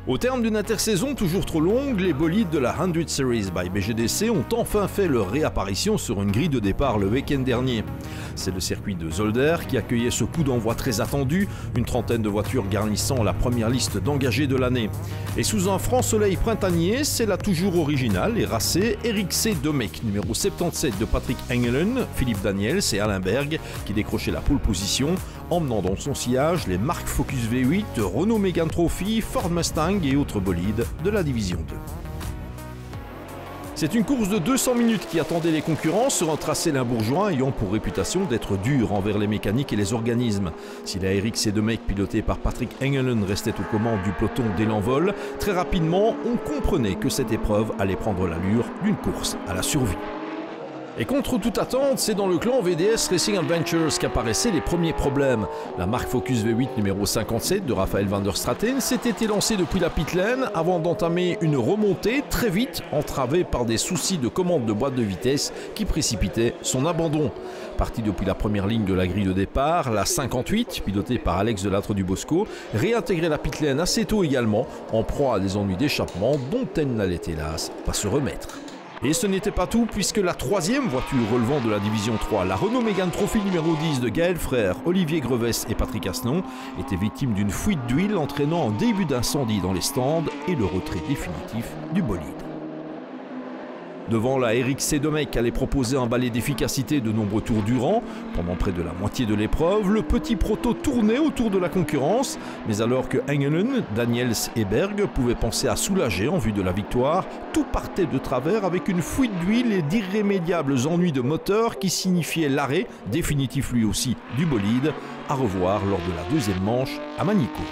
Au terme d'une intersaison toujours trop longue, les bolides de la 100 Series by BGDC ont enfin fait leur réapparition sur une grille de départ le week-end dernier. C'est le circuit de Zolder qui accueillait ce coup d'envoi très attendu, une trentaine de voitures garnissant la première liste d'engagés de l'année. Et sous un franc soleil printanier, c'est la toujours originale et racée Eric C. Domek, numéro 77 de Patrick Engelen, Philippe Daniels et Alain Berg qui décrochaient la pole position, emmenant dans son sillage les marques Focus V8, Renault Megane Trophy, Ford Mustang et autres bolides de la division 2. C'est une course de 200 minutes qui attendait les concurrents sur un tracé limbourgeois ayant pour réputation d'être dur envers les mécaniques et les organismes. Si la Eric C. Domek pilotée par Patrick Engelen restait aux commandes du peloton dès l'envol, très rapidement on comprenait que cette épreuve allait prendre l'allure d'une course à la survie. Et contre toute attente, c'est dans le clan VDS Racing Adventures qu'apparaissaient les premiers problèmes. La marque Focus V8 numéro 57 de Raphaël van der Straten s'était élancée depuis la pit lane avant d'entamer une remontée très vite entravée par des soucis de commande de boîte de vitesse qui précipitaient son abandon. Partie depuis la première ligne de la grille de départ, la 58, pilotée par Alex Delattre du Bosco, réintégrait la pit lane assez tôt également, en proie à des ennuis d'échappement dont elle n'allait hélas pas se remettre. Et ce n'était pas tout puisque la troisième voiture relevant de la division 3, la Renault Megane Trophy numéro 10 de Gaël Frère, Olivier Grevès et Patrick Asnon, était victime d'une fuite d'huile entraînant un début d'incendie dans les stands et le retrait définitif du bolide. Devant la Eric C. Domek allait proposer un balai d'efficacité de nombreux tours durant. Pendant près de la moitié de l'épreuve, le petit proto tournait autour de la concurrence. Mais alors que Engelen, Daniels et Berg pouvaient penser à soulager en vue de la victoire, tout partait de travers avec une fuite d'huile et d'irrémédiables ennuis de moteur qui signifiaient l'arrêt, définitif lui aussi, du bolide, à revoir lors de la deuxième manche à Magny-Cours.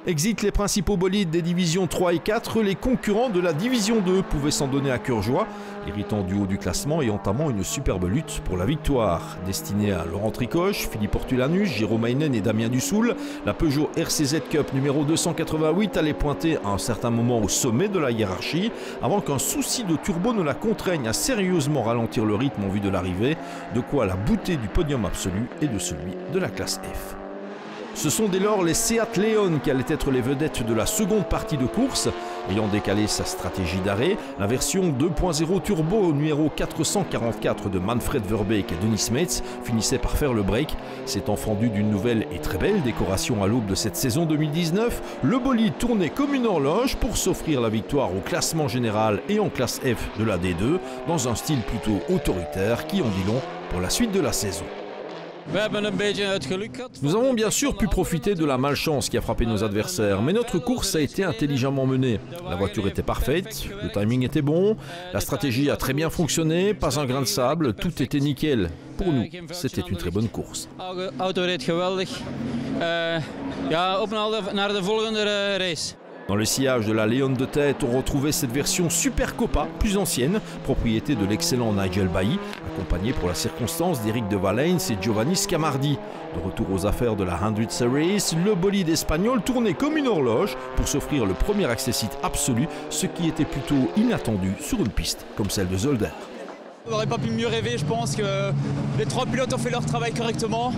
Exit les principaux bolides des divisions 3 et 4, les concurrents de la division 2 pouvaient s'en donner à cœur joie, héritant du haut du classement et entamant une superbe lutte pour la victoire. Destinée à Laurent Tricoche, Philippe Ortulanus, Jérôme Heinen et Damien Dussoul, la Peugeot RCZ Cup numéro 288 allait pointer à un certain moment au sommet de la hiérarchie, avant qu'un souci de turbo ne la contraigne à sérieusement ralentir le rythme en vue de l'arrivée, de quoi la bouter du podium absolu et de celui de la classe F. Ce sont dès lors les Seat Leon qui allaient être les vedettes de la seconde partie de course. Ayant décalé sa stratégie d'arrêt, la version 2.0 turbo numéro 444 de Manfred Verbeek et Denis Metz finissait par faire le break. S'étant fendu d'une nouvelle et très belle décoration à l'aube de cette saison 2019, le bolide tournait comme une horloge pour s'offrir la victoire au classement général et en classe F de la D2 dans un style plutôt autoritaire qui en dit long pour la suite de la saison. Nous avons bien sûr pu profiter de la malchance qui a frappé nos adversaires, mais notre course a été intelligemment menée. La voiture était parfaite, le timing était bon, la stratégie a très bien fonctionné, pas un grain de sable, tout était nickel. Pour nous, c'était une très bonne course. Dans le sillage de la Léon de tête, on retrouvait cette version Super Copa, plus ancienne, propriété de l'excellent Nigel Bailly, accompagné pour la circonstance d'Éric de Valence et Giovanni Scamardi. De retour aux affaires de la 100 Series, le bolide espagnol tournait comme une horloge pour s'offrir le premier accessite absolu, ce qui était plutôt inattendu sur une piste comme celle de Zolder. On n'aurait pas pu mieux rêver, je pense que les trois pilotes ont fait leur travail correctement.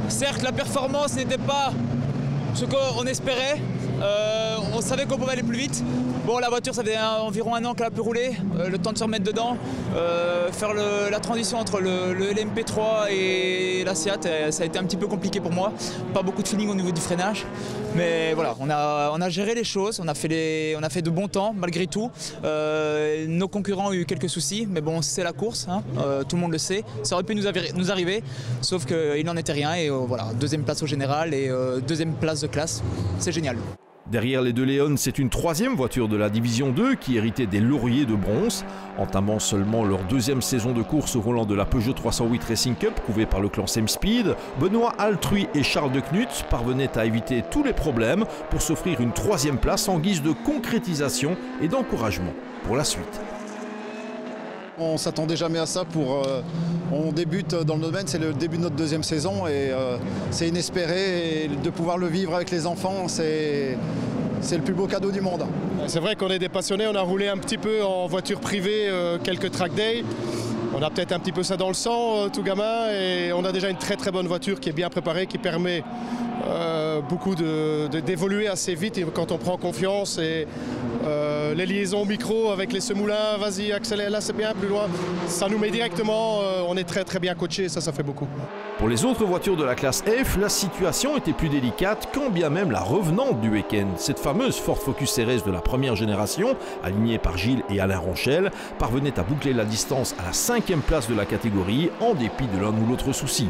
Certes, la performance n'était pas ce qu'on espérait. On savait qu'on pouvait aller plus vite. Bon, la voiture, ça faisait environ un an qu'elle a pu rouler, le temps de se remettre dedans. Faire la transition entre le LMP3 et la Seat, ça a été un petit peu compliqué pour moi. Pas beaucoup de feeling au niveau du freinage. Mais voilà, on a géré les choses, on a fait de bons temps malgré tout. Nos concurrents ont eu quelques soucis, mais bon, c'est la course, hein, tout le monde le sait. Ça aurait pu nous arriver, sauf qu'il n'en était rien. Et voilà, deuxième place au général et deuxième place de classe, c'est génial. Derrière les deux Léon, c'est une troisième voiture de la division 2 qui héritait des lauriers de bronze. Entamant seulement leur deuxième saison de course au volant de la Peugeot 308 Racing Cup, couvée par le clan Same Speed, Benoît Altruy et Charles de Knut parvenaient à éviter tous les problèmes pour s'offrir une troisième place en guise de concrétisation et d'encouragement pour la suite. On ne s'attendait jamais à ça. On débute dans le domaine, c'est le début de notre deuxième saison et c'est inespéré. Et de pouvoir le vivre avec les enfants, c'est le plus beau cadeau du monde. C'est vrai qu'on est des passionnés, on a roulé un petit peu en voiture privée quelques track days. On a peut-être un petit peu ça dans le sang, tout gamin, et on a déjà une très très bonne voiture qui est bien préparée, qui permet beaucoup d'évoluer assez vite et quand on prend confiance. Et les liaisons micro avec les semoulins, vas-y, accélère, là c'est bien, plus loin. Ça nous met directement, on est très très bien coaché, ça fait beaucoup. Pour les autres voitures de la classe F, la situation était plus délicate, quand bien même la revenante du week-end, cette fameuse Ford Focus RS de la première génération, alignée par Gilles et Alain Ronchel, parvenait à boucler la distance à la 5e place de la catégorie, en dépit de l'un ou l'autre souci.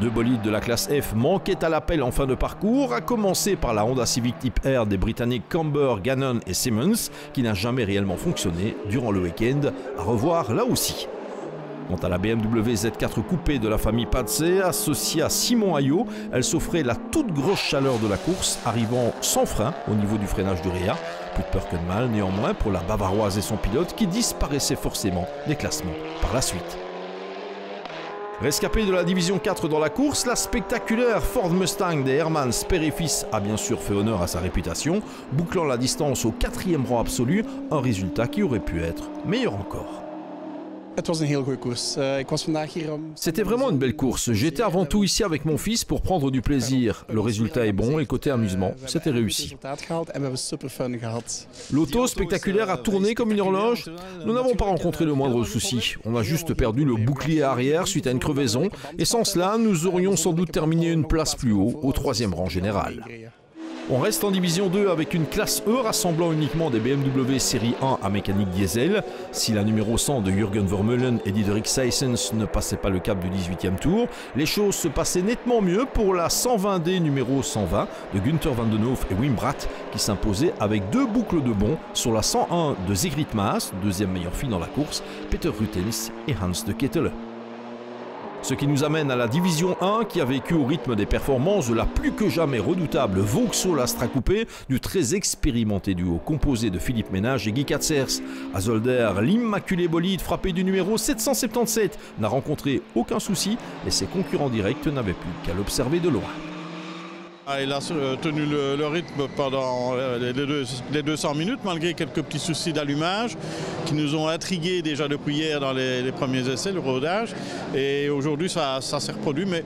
Deux bolides de la classe F manquaient à l'appel en fin de parcours, à commencer par la Honda Civic Type R des Britanniques Camber, Gannon et Simmons, qui n'a jamais réellement fonctionné durant le week-end, à revoir là aussi. Quant à la BMW Z4 coupée de la famille Patsy, associée à Simon Ayot, elle s'offrait la toute grosse chaleur de la course, arrivant sans frein au niveau du freinage du Réa. Plus de peur que de mal néanmoins pour la Bavaroise et son pilote qui disparaissaient forcément des classements par la suite. Rescapé de la division 4 dans la course, la spectaculaire Ford Mustang des Hermans père et fils a bien sûr fait honneur à sa réputation, bouclant la distance au 4e rang absolu, un résultat qui aurait pu être meilleur encore. C'était vraiment une belle course. J'étais avant tout ici avec mon fils pour prendre du plaisir. Le résultat est bon et côté amusement, c'était réussi. L'auto spectaculaire a tourné comme une horloge. Nous n'avons pas rencontré le moindre souci. On a juste perdu le bouclier arrière suite à une crevaison et sans cela, nous aurions sans doute terminé une place plus haut, au 3e rang général. On reste en division 2 avec une classe E rassemblant uniquement des BMW série 1 à mécanique diesel. Si la numéro 100 de Jürgen Vermeulen et Diederik Seyssens ne passait pas le cap du 18e tour, les choses se passaient nettement mieux pour la 120D numéro 120 de Günther Van den Hoof et Wim Bratt qui s'imposait avec 2 boucles de bond sur la 101 de Sigrid Maas, deuxième meilleure fille dans la course, Peter Rutens et Hans de Ketele. Ce qui nous amène à la division 1 qui a vécu au rythme des performances de la plus que jamais redoutable Vauxhall Astra Coupé du très expérimenté duo composé de Philippe Ménage et Guy Katzers. À Zolder, l'immaculé bolide frappé du numéro 777 n'a rencontré aucun souci et ses concurrents directs n'avaient plus qu'à l'observer de loin. Il a tenu le rythme pendant les 200 minutes, malgré quelques petits soucis d'allumage qui nous ont intrigués déjà depuis hier dans les premiers essais, le rodage. Et aujourd'hui, ça s'est reproduit, mais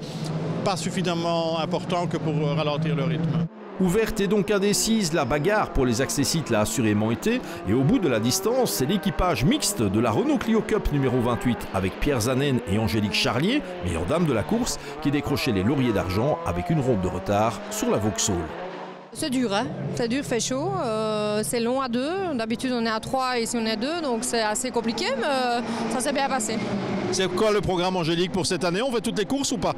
pas suffisamment important que pour ralentir le rythme. Ouverte et donc indécise, la bagarre pour les accessites l'a assurément été. Et au bout de la distance, c'est l'équipage mixte de la Renault Clio Cup numéro 28 avec Pierre Zanen et Angélique Charlier, meilleure dame de la course, qui décrochait les lauriers d'argent avec une ronde de retard sur la Vauxhall. C'est dur, hein. C'est dur, fait chaud, c'est long à 2, d'habitude on est à 3 et ici on est à 2, donc c'est assez compliqué, mais ça s'est bien passé. C'est quoi le programme, Angélique, pour cette année? On fait toutes les courses ou pas?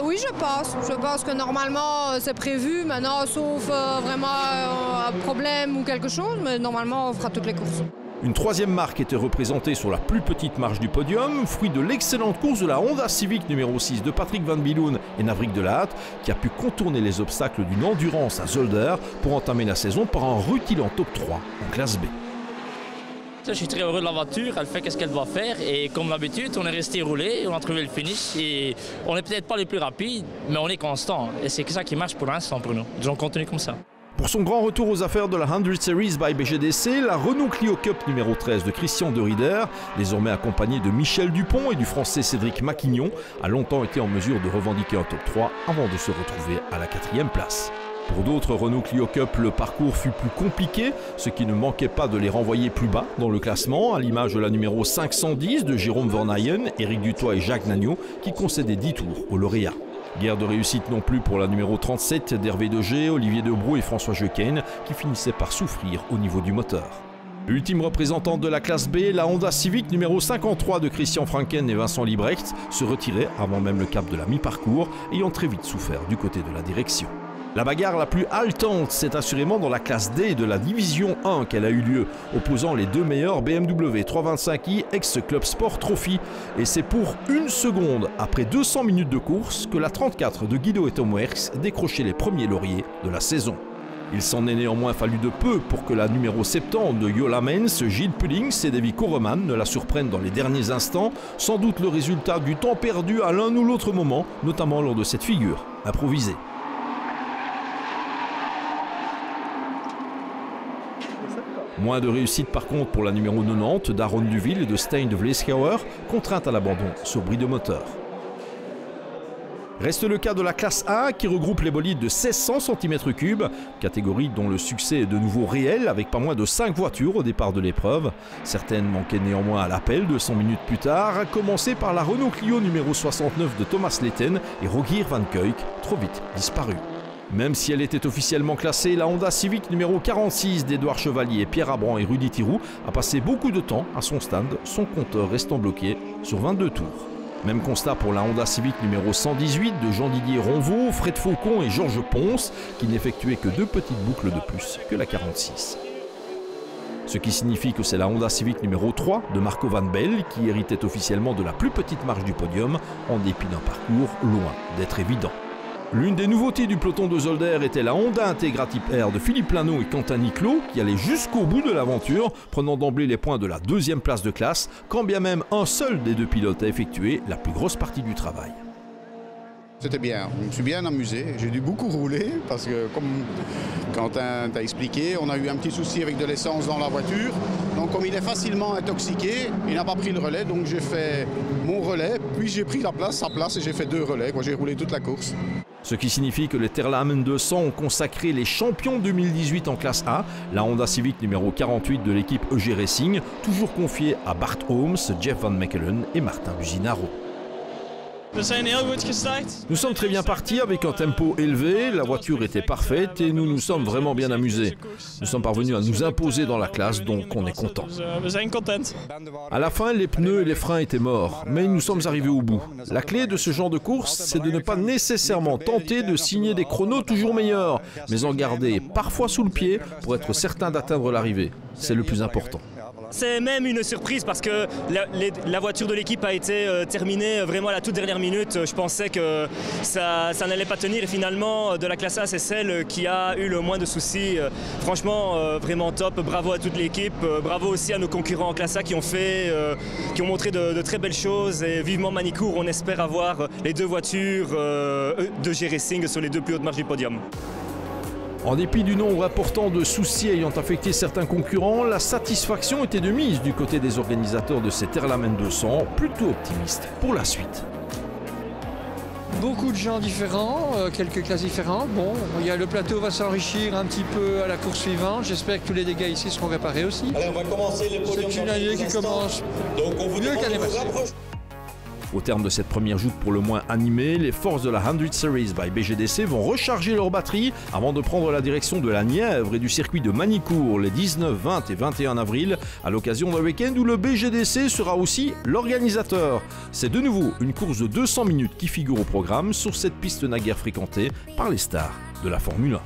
Oui, je pense que normalement c'est prévu, maintenant sauf vraiment un problème ou quelque chose, mais normalement on fera toutes les courses. Une troisième marque était représentée sur la plus petite marge du podium, fruit de l'excellente course de la Honda Civic numéro 6 de Patrick Van Biloen et Navrik Delahatte, qui a pu contourner les obstacles d'une endurance à Zolder pour entamer la saison par un rutilant top 3 en classe B. Je suis très heureux de la voiture, elle fait ce qu'elle doit faire et comme d'habitude on est resté roulé, on a trouvé le finish et on n'est peut-être pas les plus rapides mais on est constant et c'est ça qui marche pour l'instant pour nous, donc on continue comme ça. Pour son grand retour aux affaires de la 100 Series by BGDC, la Renault Clio Cup numéro 13 de Christian de Rieder, désormais accompagné de Michel Dupont et du français Cédric Maquignon, a longtemps été en mesure de revendiquer un top 3 avant de se retrouver à la 4e place. Pour d'autres Renault Clio Cup, le parcours fut plus compliqué, ce qui ne manquait pas de les renvoyer plus bas dans le classement, à l'image de la numéro 510 de Jérôme Verneyen, Éric Dutoit et Jacques Nagnaud, qui concédaient 10 tours au lauréat. Guerre de réussite non plus pour la numéro 37 d'Hervé Degé, Olivier Debrou et François Jequin, qui finissaient par souffrir au niveau du moteur. Ultime représentante de la classe B, la Honda Civic numéro 53 de Christian Franken et Vincent Liebrecht se retiraient avant même le cap de la mi-parcours, ayant très vite souffert du côté de la direction. La bagarre la plus haletante, c'est assurément dans la classe D de la division 1 qu'elle a eu lieu, opposant les deux meilleurs BMW 325i ex-Club Sport Trophy. Et c'est pour une seconde, après 200 minutes de course, que la 34 de Guido et Tom Werks décrochait les premiers lauriers de la saison. Il s'en est néanmoins fallu de peu pour que la numéro 70 de Jo Lamens, Gilles Pullings et Davy Koreman ne la surprennent dans les derniers instants, sans doute le résultat du temps perdu à l'un ou l'autre moment, notamment lors de cette figure improvisée. Moins de réussite par contre pour la numéro 90 d'Aaron Duville et de Stein de Vleeskauer, contrainte à l'abandon sur bris de moteur. Reste le cas de la classe A qui regroupe les bolides de 1600 cm3, catégorie dont le succès est de nouveau réel avec pas moins de 5 voitures au départ de l'épreuve. Certaines manquaient néanmoins à l'appel 200 minutes plus tard, à commencer par la Renault Clio numéro 69 de Thomas Letten et Rogier Van Kuijk, trop vite disparu. Même si elle était officiellement classée, la Honda Civic numéro 46 d'Édouard Chevalier, Pierre Abran et Rudy Thiroux a passé beaucoup de temps à son stand, son compteur restant bloqué sur 22 tours. Même constat pour la Honda Civic numéro 118 de Jean-Didier Ronvaux, Fred Faucon et Georges Ponce, qui n'effectuaient que 2 petites boucles de plus que la 46. Ce qui signifie que c'est la Honda Civic numéro 3 de Marco Van Belle qui héritait officiellement de la plus petite marche du podium, en dépit d'un parcours loin d'être évident. L'une des nouveautés du peloton de Zolder était la Honda Integra Type R de Philippe Lano et Quentin Niclot qui allaient jusqu'au bout de l'aventure, prenant d'emblée les points de la 2e place de classe, quand bien même un seul des 2 pilotes a effectué la plus grosse partie du travail. C'était bien, je me suis bien amusé, j'ai dû beaucoup rouler parce que comme Quentin t'a expliqué, on a eu un petit souci avec de l'essence dans la voiture. Donc comme il est facilement intoxiqué, il n'a pas pris le relais, donc j'ai fait mon relais, puis j'ai pris sa place et j'ai fait 2 relais, j'ai roulé toute la course. Ce qui signifie que les Terlamen 200 ont consacré les champions 2018 en classe A, la Honda Civic numéro 48 de l'équipe EG Racing, toujours confiée à Bart Holmes, Jeff Van Mechelen et Martin Buginaro. Nous sommes très bien partis avec un tempo élevé, la voiture était parfaite et nous nous sommes vraiment bien amusés. Nous sommes parvenus à nous imposer dans la classe, donc on est content. À la fin, les pneus et les freins étaient morts, mais nous sommes arrivés au bout. La clé de ce genre de course, c'est de ne pas nécessairement tenter de signer des chronos toujours meilleurs, mais en garder parfois sous le pied pour être certain d'atteindre l'arrivée. C'est le plus important. C'est même une surprise parce que la voiture de l'équipe a été terminée vraiment à la toute dernière minute. Je pensais que ça n'allait pas tenir et finalement de la classe A c'est celle qui a eu le moins de soucis. Franchement vraiment top, bravo à toute l'équipe, bravo aussi à nos concurrents en classe A qui ont montré de très belles choses et vivement Manicourt, on espère avoir les 2 voitures de G Racing sur les 2 plus hautes marches du podium. En dépit du nombre important de soucis ayant affecté certains concurrents, la satisfaction était de mise du côté des organisateurs de ces Terlamen 200, plutôt optimistes pour la suite. Beaucoup de gens différents, quelques classes différentes. Bon, le plateau va s'enrichir un petit peu à la course suivante. J'espère que tous les dégâts ici seront réparés aussi. Allez, on va commencer le podium. C'est une année qui commence mieux qu'année passée. Au terme de cette première joute pour le moins animée, les forces de la 100 Series by BGDC vont recharger leurs batteries avant de prendre la direction de la Nièvre et du circuit de Manicourt les 19, 20 et 21 avril, à l'occasion d'un week-end où le BGDC sera aussi l'organisateur. C'est de nouveau une course de 200 minutes qui figure au programme sur cette piste naguère fréquentée par les stars de la Formule 1.